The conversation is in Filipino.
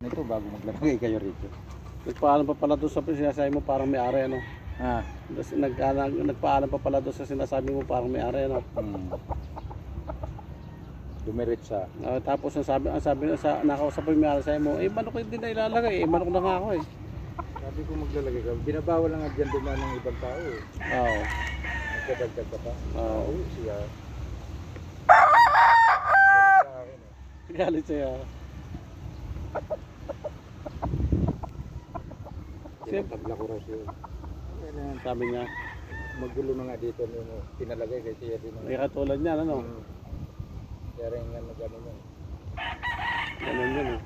Nito bago maglagay kayo rito. Nagpaalam pa pala doon sa sinasabi mo parang may ari, ano? Ah, Nagpaalam pa pala doon sa sinasabi mo parang may ari, ano? dumiretsa. Tapos ang sabi sa nakausap ko yung may ari sa mo, manok hindi na ilalagay, manok na nga ako eh. Sabi ko maglalagay ka. Binabawal lang nga dyan dumaan ng ibang tao eh. Oo. Nagkadagdag ka pa. Oo. Siya. Galit siya. Tinatagla ko raw siya. Sabi niya, Magulo na nga dito yung pinalagay kay siya din. may katulad niya, ano? Kaya rin nga nag-ano mo. Ganun yun eh.